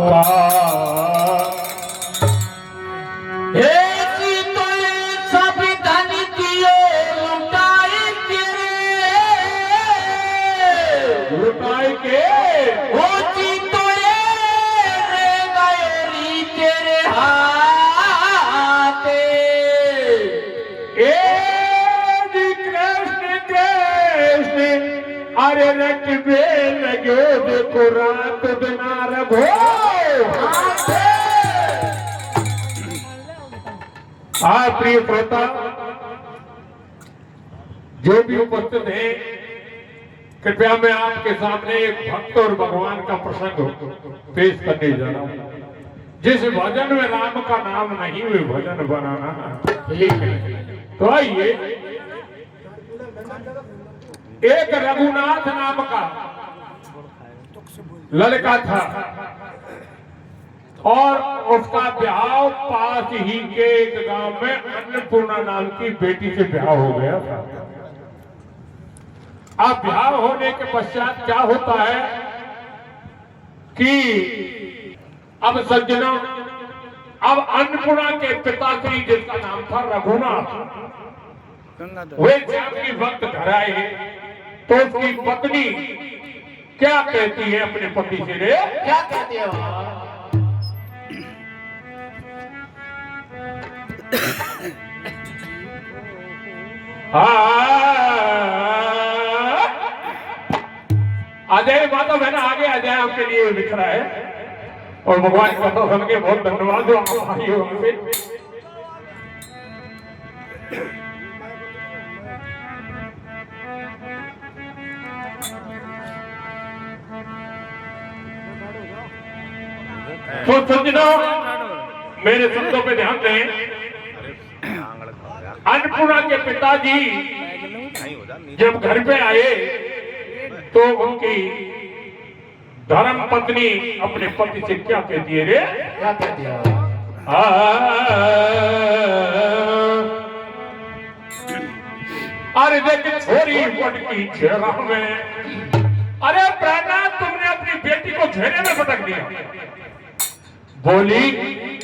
का लुटाए के होती तो रे गैरी तेरे हाथे कृष्ण कृष्ण अरे रटबे लगे देखो रात बिना रघो प्रिय श्रोता जो भी उपस्थित है, कृपया मैं आपके सामने एक भक्त और भगवान का प्रसंग पेश करने जा रहा हूं। जिस भजन में राम का नाम नहीं वे भजन बनाना ठीक है। तो आइए, एक रघुनाथ नाम का लड़का था और उसका ब्याह पास ही के एक गांव में अन्नपूर्णा नाम की बेटी से ब्याह हो गया था। अब ब्याह होने के पश्चात क्या होता है कि अब सज्जना, अब अन्नपूर्णा के पिताश्री जिसका नाम था रघुनाथ, वे जब भी वक्त घर आए तो उसकी पत्नी क्या कहती है अपने पति से? रे क्या कहती है? अजय माता बहना आगे अजय आपके लिए लिख रहा है और भगवान का तो हमके बहुत धन्यवाद जो आप आई हो हमसे। तो सज्जनों, मेरे शब्दों पे ध्यान दें। अन्नपूर्णा के पिताजी जब घर पे आए तो उनकी धर्म पत्नी अपने पति से क्या कहती है? रे क्या कहती है? अरे देख छोरी पटकी घेरा में, अरे प्राणा तुमने अपनी बेटी को घेरे में पटक दिया। बोली,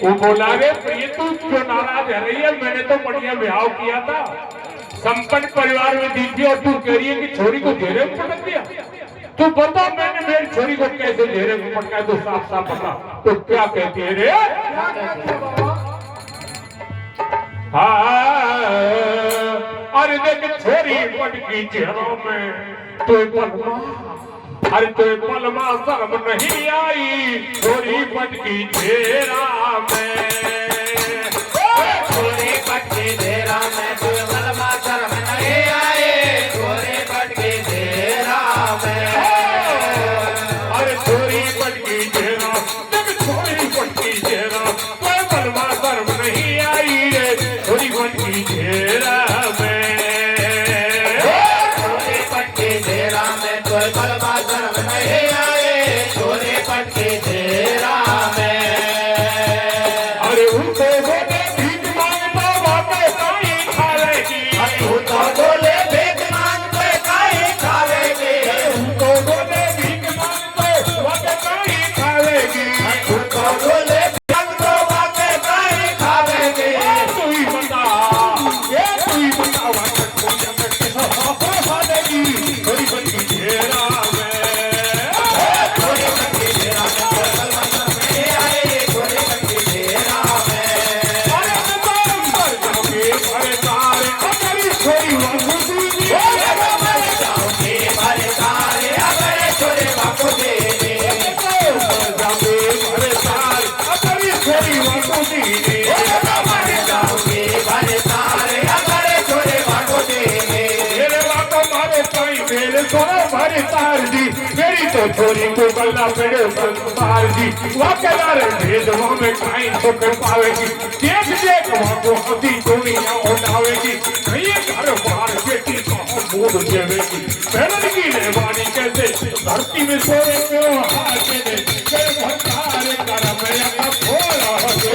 वो बोला रे ये तू क्यों नाराज है रही है? मैंने तो बढ़िया ब्याह किया था, संपन्न परिवार में दी थी और तू कह रही है कि छोरी को घेरे में पटक दिया। तू बता मैंने मेरी छोरी को कैसे घेरे में पटका? तो साफ साफ बता। तो क्या कहती है? रे अरे देख छोरी पटकी घेरों में तो अरे तो पलमा शर्म नहीं आई छोरी पटकी घेरा में, छोरी पटकी घेरा में तो पलमा शर्म नहीं आई छोरी पटकी घेरा में। अरे छोरी पटकी घेरा, छोरी पटकी घेरा तो पलमा शर्म नहीं आई छोरी पटकी घेरा में, छोरी पटकी घेरा में तो पलमा शर्म नहीं आए छोरी पटकी घेरा में। अरे उनको बोले भीख मांगता वापे काई खाएगी, उनको बोले भीख मांगते काई खाएगी, उनको बोले भीख मांगते वापे काई खाएगी, उनको बोले मांगते वापे काई खाएगी। तू ही बता, ये तू ही बता वापे कोई जगह के साथ खाएगी छोरी पटकी घेरा में। मेरी तो छोरी को गला पेड़े संसार जी वाकेदार भेदवा में काई सुख पावेगी, देख देख वहाँ को हंसी दुनिया उड़ावेगी, नहीं घर बाहर बेटी कहाँ मूड देवेगी। पहले की लेवानी कैसे धरती में सोए क्यों हाथे दे तेरे भरतार कर मेरा खोला दे,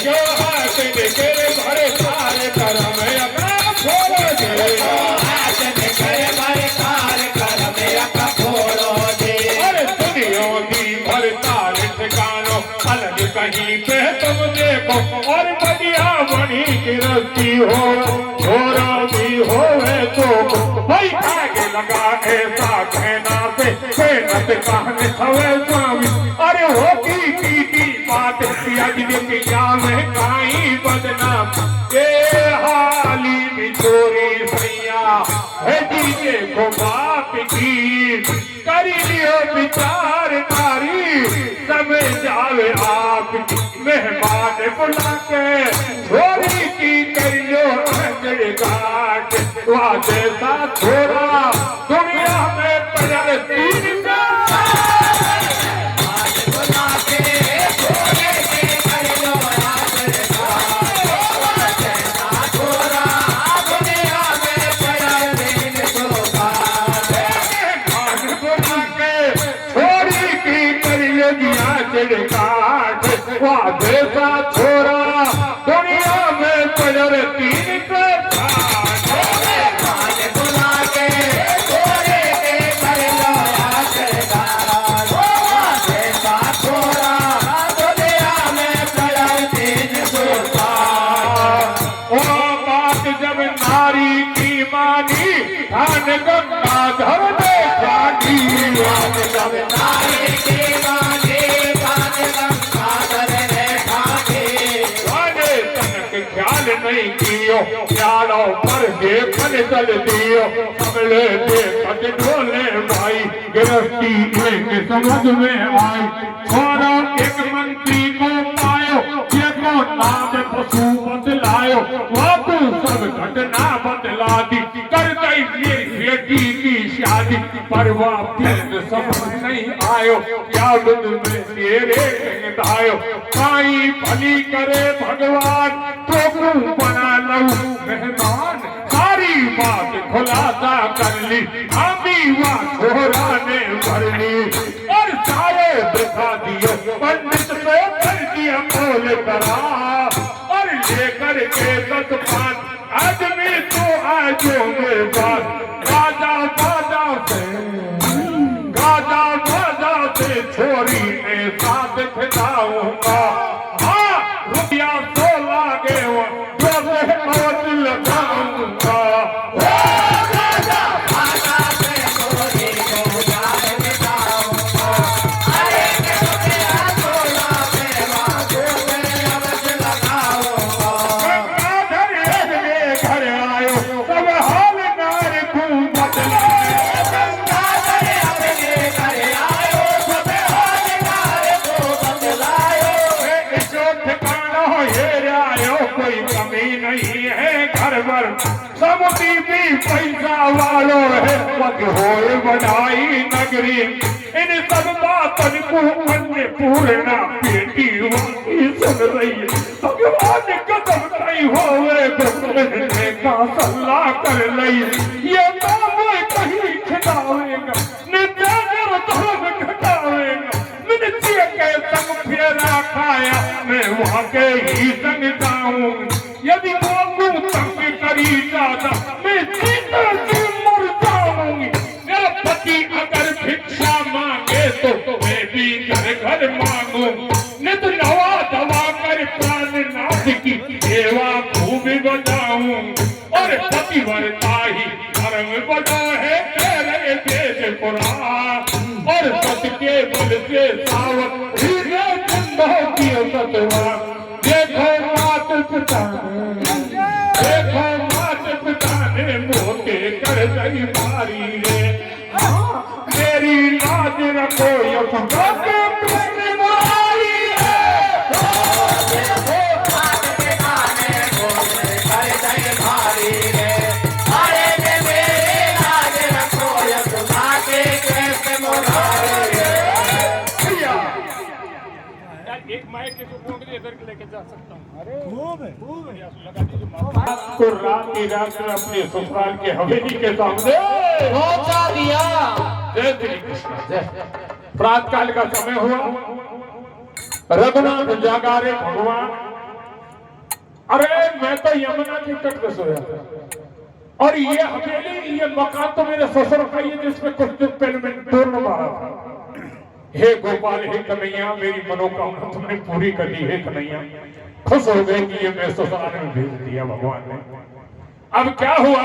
क्यों हाथे दे तेरे भरतार कर मेरा खोला दे, हाथे दे तेरे भरतार कर मेरा हो छोरा भी हो तो भाई आगे लगा ऐसा कहना से कहनत कहने सवे स्वामी अरे होगी की बात क्या में काई बदनाम ये हाली बिछोरी सैया है दीजे को बाप की करी लियो विचार नारी समय जावे आप मेहमान बुला के छोरी की करियो अंजड़ घाट वहाँ जैसा छोरा दुनिया में पड़े तीन काट वहाँ जैसा छोरा दुनिया में पड़े तीन बुला के छोरे के कर लो जैसा छोरा दुनिया में पड़े तीन बात जब नारी की मानी धान गंगाधर ने जानी जब नारी की मानी ख्याल नहीं कियो ख्यालों पर देखन चल दियो कमले देखत ढोले भाई गिरफ्ती एक समझ में आई छोरा एक मंत्री को पायो ये को नाम पशु बदलायो वो सब घटना बदला दी कर गई मेरी बेटी की शादी पर वह फिर समझ नहीं आयो क्या में तेरे आयो काई भली करे भगवान तो बना लऊ मेहमान सारी बात खुलासा कर ली अभी वह छोरा ने भर ली और सारे दिखा दिए पंडित पे कर दिया बोल करा और लेकर के 10 पान आदमी तो आजो मेरे पास गाजा से छोरी ने साथ खिलाऊंगा हाँ रुपया तो लागे लगाऊंगा समुदी भी पैसा वालों है पद होए बढ़ाई नगरी इन सब बातन को अन्य पूर्णा बेटी सुन रही है भगवान कदम नहीं होवे ब्रह्मने का सलाह कर लई ये नाम कहीं खिलावेगा नित्य धर्म घटावेगा नित्य के संग फेरा खाया मैं वहाँ के ही संग जाऊं यदि करी ज्यादा मैं जीता जी मर जाऊंगी मेरा पति अगर भिक्षा मांगे तो मैं भी घर मांगू नहीं तो नवा दवा कर प्राणनाथ की सेवा खूब बजाऊं और पति वरता ही धर्म बजा है तेरे देश पुराण और सत के बल से सावत सतवा देखो मात पिता देखो मात पिता ने मोटे कर गई मारी रे मेरी लाज रखो यशोदा के प्रेम मारी रे देखो मात पिता ने मोटे कर गई मारी रे अरे मेरी लाज रखो यशोदा के प्रेम मारी रे एक माइक के फोन इधर लेके जा सकता हूँ को रात अपने ससुराल के हवेली के सामने पहुंचा दिया। जय श्री कृष्ण जय। प्रात काल का समय हुआ, रघुनाथ जागा रे भगवान। अरे मैं तो यमुना के तट पे सोया था और ये हवेली ये मकान तो मेरे ससुर का ही जिसमें कुछ दिन पहले मैंने पूर्ण मारा था। हे गोपाल हे कन्हैया मेरी मनोकामना तुमने पूरी कर दी। हे कन्हैया खुश हो गए कि ये मैं ससुराल में भेज दिया भगवान ने। अब क्या हुआ,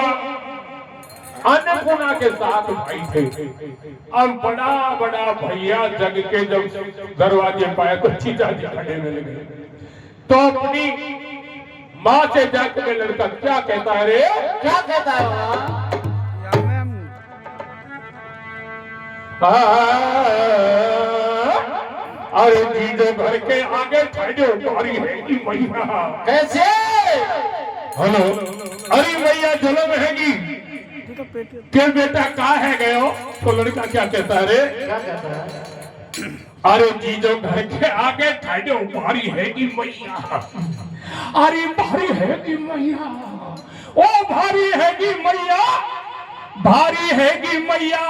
अन्नपूर्णा के साथ भाई थे। अब बड़ा बड़ा भैया जग के जब दरवाजे पाए तो जीजा जी खड़े में लगे, तो अपनी माँ से जाकर लड़का क्या कहता है, रे क्या कहता है अरे जीजो घर के आगे खड़े तुम्हारी है कि मैया कैसे? हेलो, अरे मैया जन्म हैगी के बेटा कहाँ है गए हो? तो लड़का क्या कहता है, रे क्या कहता है? अरे जीजो घर के आगे खड़े भारी है कि मैया, अरे भारी है कि मैया, ओ भारी है कि मैया, भारी है कि मैया,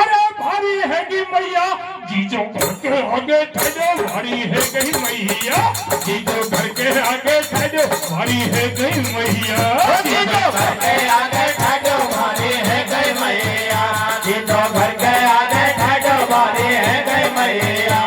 अरे भारी है कि मैया, जीजो घर के आगे खड़े भारी है कि मैया, जीजो घर के आगे खड़े भारी है कि मैया, जीजो घर के आगे खड़े भारी है कि मैया, जीजो घर के आगे खड़े भारी है कि मैया।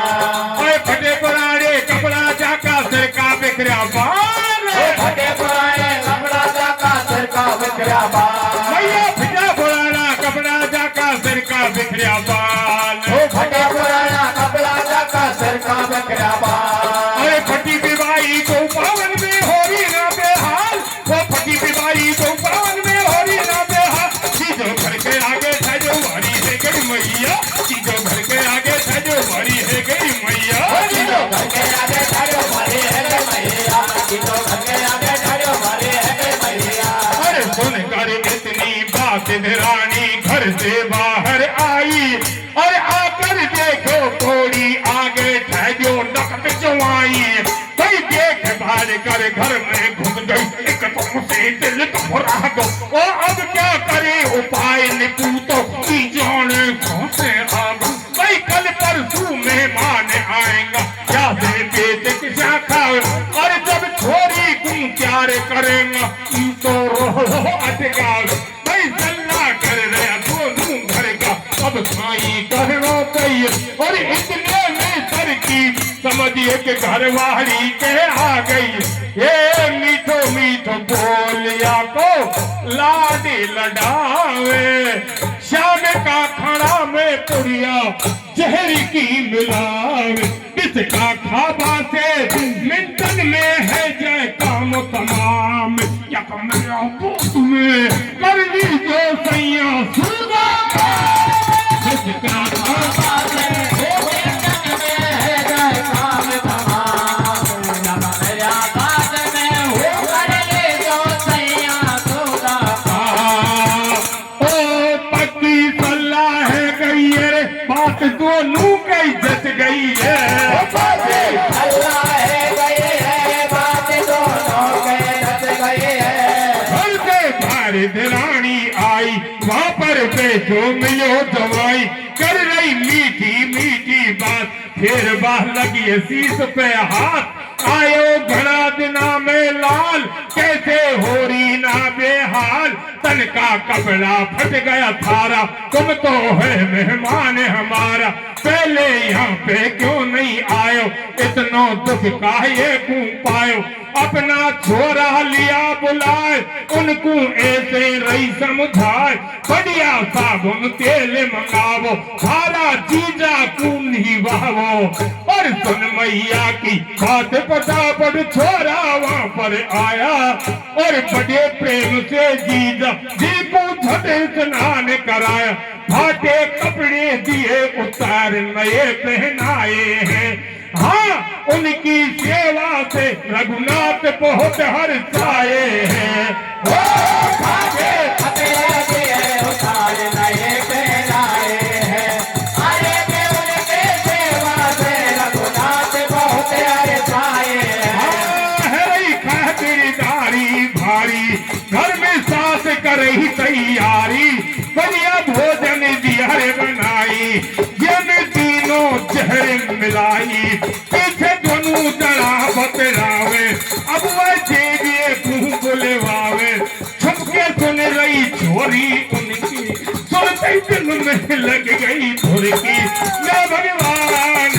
ओए फटे पुराने कपड़ा जाका सिर का बिखरा बाल, फटे पुराने कपड़ा जाका सिर का बिखरा बाल, मैया फटा पुराना कपड़ा जाका सिर का बिखरा बाल, फटे पुराना कपड़ा जाका सिर का बिखरा बाल। अरे फटी बिबाई को पावन में होरी ना बेहाल, वो फटी बिबाई को पावन में होरी ना बेहाल, जीजो घर के आगे सजो भारी है गई मैया, जीजो घर के आगे सजो भारी है गई मैया, जीजो घर के आगे खड़े भारी है कि मैया, जीजो घर के आगे खड़े भारी है कि मैया। अरे सुनकर इतनी बात रानी घर से बाहर आई, और आकर देखो थोड़ी आगे ठहरो नकद जवाई, कोई देख भार कर घर में घुस गई, एक तो से दिल घबरा दो, ओ अब क्या करे उपाय निपूतो की जाने कौन से आग, भाई कल परसों मेहमान आएगा, क्या दे बेटे क्या खाओ, और जब छोरी तुम प्यार करेंगे तो रोह अटका, भाई सल्ला कर रहा दोनों घर का, अब खाई करना चाहिए, और इतने में सर की समझिए कि घरवाली के आ गई, ये मीठो मीठो बोलिया को लाडी लडावे, शाम का खाना में पुरिया जहर की मिलावे, किसका खाबा से मिंटन में है जय काम तमाम, या मेरा बूथ में कर ली जो सैया सुगा, किसका खाबा से मिंटन में है जय काम तमाम, मेरा बात में हो कर ले जो सैया सुगा, ओ पक्की सलाह है गई रे, बात दोनों की जच गई है, अल्लाह है गई है, बात दोनों के रच गई है। घर के बाहर दरानी आई, वहाँ पर बेचो मिलो दवाई, कर रही मीठी मीठी बात, फिर बाह लगी शीश पे हाथ, आयो घड़ा दिना में लाल, कैसे हो रही ना बेहाल, तन का कपड़ा फट गया थारा, तुम तो है मेहमान हमारा, पहले यहाँ पे क्यों नहीं आयो, इतना दुख काहे क्यों पायो, अपना छोरा लिया बुलाए, उनको ऐसे रही समझाए, बढ़िया साबुन तेल मंगावो, सारा जीजा कून ही बहावो, और सुन मैया की बात फटाफट छोरा वहाँ पर आया, और बड़े प्रेम से जीजा जी को झटे स्नान कराया, फाटे कपड़े दिए उतार नए पहनाए हैं, हाँ उनकी सेवा से रघुनाथ बहुत हर्षाए हैं, ओ खाते खतरे दिए उतार नए पहनाए हैं, अरे के उनके सेवा से रघुनाथ बहुत हर्षाए हैं। है खातिरदारी भारी, घर में सास कर ही तैयारी, बढ़िया भोजन दिया बनाई, जिन तीनों जहर मिलाई, पीछे दोनों जड़ा बतरावे, अब वह देविए मुंह बुलवावे, छुपके सुन रही छोरी उनकी, सुनते दिल में लग गई धुरकी, मैं भगवान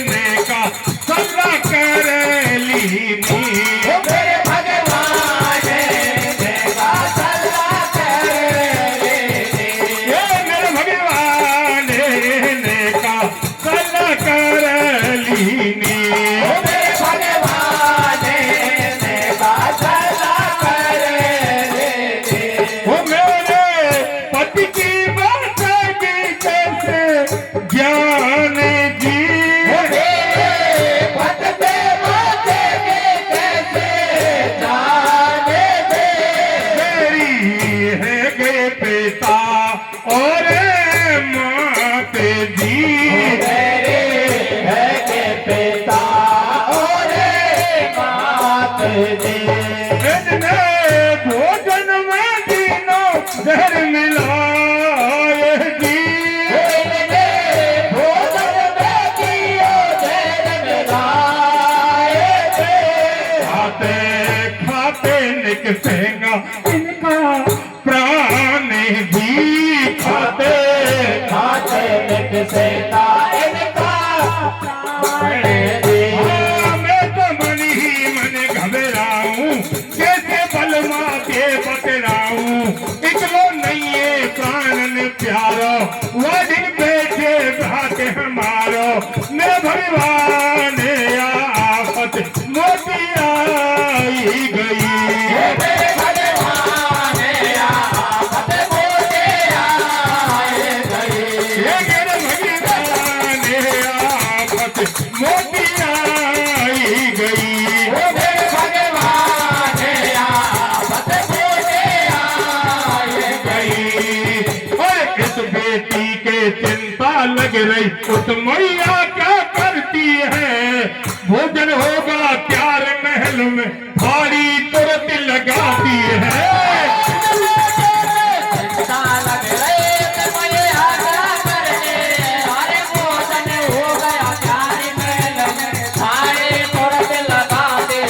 ने का सल्ला कर ली। सेंगा इनका प्राण भी खाते खाते मिट सेता इनका प्राण भी। मैं तो मन ही मन घबराऊं कैसे बलमा के बतराऊं इकलो नहीं है प्राणन प्यारो वो दिन बैठे भाते हमारो मैं भगवान आफत मोती आई गई मेरे भगवान आफत मोते आए गई। ये मेरे भगवान आफत मोती आई गई मेरे भगवान आफत मोते आए गई। और इस बेटी के चिंता लग रही उस मैया क्या करती है भोजन होगा प्यार महल में भारी तुरंत लगाती है चिंता लग रही कि मैं आजा करने हरे भोजन हो गया प्यारी महल में सारे तुरंत लगा दे।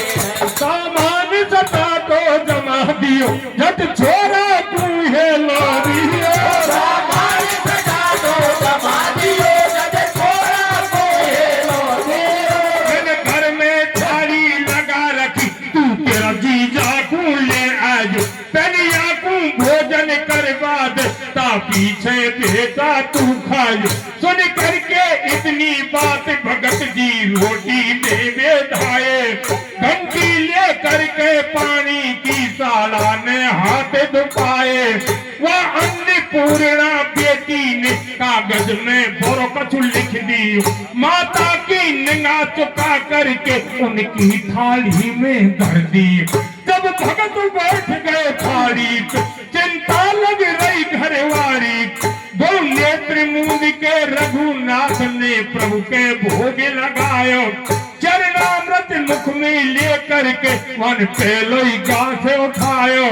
सामान सता तो जमा दियो जट छोरा तू है लोरियो सामान सजा दो जमा दियो जब छोड़ा कोई लो दियो। मैंने घर में थाली लगा रखी तू तेरा जीजा को ले आजो पहले आकू भोजन करवा दे ता पीछे बेटा तू खायो सुन करके इतनी बात भगत जी रोटी देवे धाये घंटी ले करके पानी की साला ने हाथ दुखाए वह अन्नपूर्णा बेटी ने कागज में बोरो कछु लिख दी माता की निगाह चुका करके उनकी थाली में धर दी जब भगत बैठ गए थाली पे चिंता लग रही घरवारी दो नेत्र मूंद के रघुनाथ ने प्रभु के भोग लगायो चरणामृत मुख में लेकर के वन पेलोई गांव से उठायो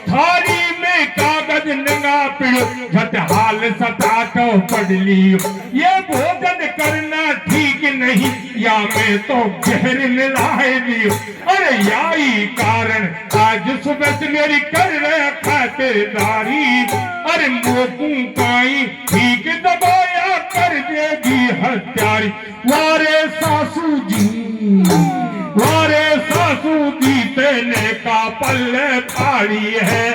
थाली में कागज नंगा पिड़ो झट हाल सतातो पढ़ लियो ये भोजन करना ठीक नहीं या मैं तो जहर मिलाए लियो अरे याई कारण आज सुबह से मेरी कर रहा खातिरदारी अरे मोकू काई ठीक दबाया कर देगी हत्यारी वारे सासू जी तेने का पल्ले फाड़ी है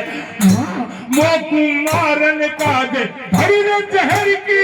मोकू मारन का दे भरी जहर की